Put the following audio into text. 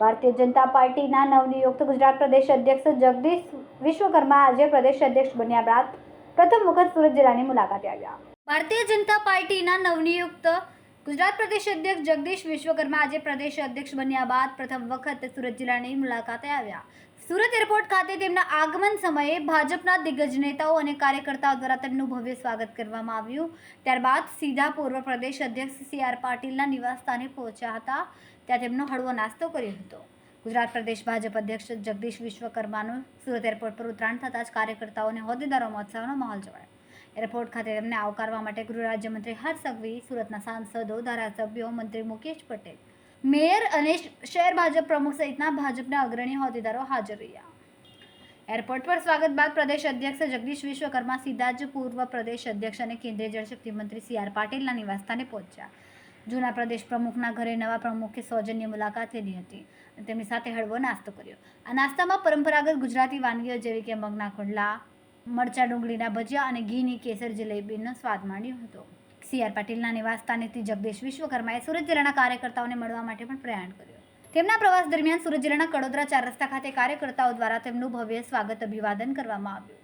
ભારતીય જનતા પાર્ટીના નવનિયુક્ત ગુજરાત પ્રદેશ અધ્યક્ષ જગદીશ વિશ્વકર્મા આજે પ્રદેશ અધ્યક્ષ બન્યા બાદ પ્રથમ વખત સુરત જિલ્લાની મુલાકાતે આવ્યા. ભારતીય જનતા પાર્ટીના નવનિયુક્ત ગુજરાત પ્રદેશ અધ્યક્ષ જગદીશ વિશ્વકર્મા આજે પ્રદેશ અધ્યક્ષ બન્યા બાદ પ્રથમ વખત સુરત જિલ્લાની મુલાકાતે આવ્યા. સુરત એરપોર્ટ ખાતે તેમના આગમન સમયે ભાજપના દિગ્ગજ નેતાઓ અને કાર્યકર્તાઓ દ્વારા તેમનું ભવ્ય સ્વાગત કરવામાં આવ્યું. ત્યારબાદ સીધા પૂર્વ પ્રદેશ અધ્યક્ષ CR પાટીલના નિવાસસ્થાને પહોંચ્યા હતા. ત્યાં તેમનો હળવો નાસ્તો કર્યો હતો. ગુજરાત પ્રદેશ ભાજપ અધ્યક્ષ જગદીશ વિશ્વકર્માનું સુરત એરપોર્ટ પર ઉતરાણ થતાં જ કાર્યકર્તાઓ અને હોદ્દેદારોમાં ઉત્સાહનો માહોલ જોવાયો. એરપોર્ટ ખાતે તેમને આવકારવા માટે ગૃહ રાજ્યમંત્રી હર્ષ સંઘવી, સુરતના સાંસદો, ધારાસભ્યો, મંત્રી મુકેશ પટેલ, મેયર અને શહેર ભાજપ પ્રમુખ સહિતના ભાજપના અગ્રણી હોદ્દેદારો હાજર રહ્યા. એરપોર્ટ પર સ્વાગત બાદ પ્રદેશ અધ્યક્ષ જગદીશ વિશ્વકર્મા સીધા જ પૂર્વ પ્રદેશ અધ્યક્ષ અને કેન્દ્રીય જળશક્તિ મંત્રી CR પાટીલના નિવાસસ્થાને પહોંચ્યા. જૂના પ્રદેશ પ્રમુખના ઘરે નવા પ્રમુખે સૌજન્ય મુલાકાત લીધી હતી અને તેમની સાથે હળવો નાસ્તો કર્યો. આ નાસ્તામાં પરંપરાગત ગુજરાતી વાનગીઓ જેવી કે મગના ખોડલા, મરચા ડુંગળીના ભજીયા અને ઘીની કેસર જલેબીનો સ્વાદ માણ્યો હતો. CR પાટીલના નિવાસસ્થાનેથી જગદીશ વિશ્વકર્માએ સુરત જિલ્લાના કાર્યકર્તાઓને મળવા માટે પણ પ્રયાણ કર્યું. તેમના પ્રવાસ દરમિયાન સુરત જિલ્લાના કડોદરા 4 રસ્તા ખાતે કાર્યકર્તાઓ દ્વારા તેમનું ભવ્ય સ્વાગત અભિવાદન કરવામાં આવ્યું.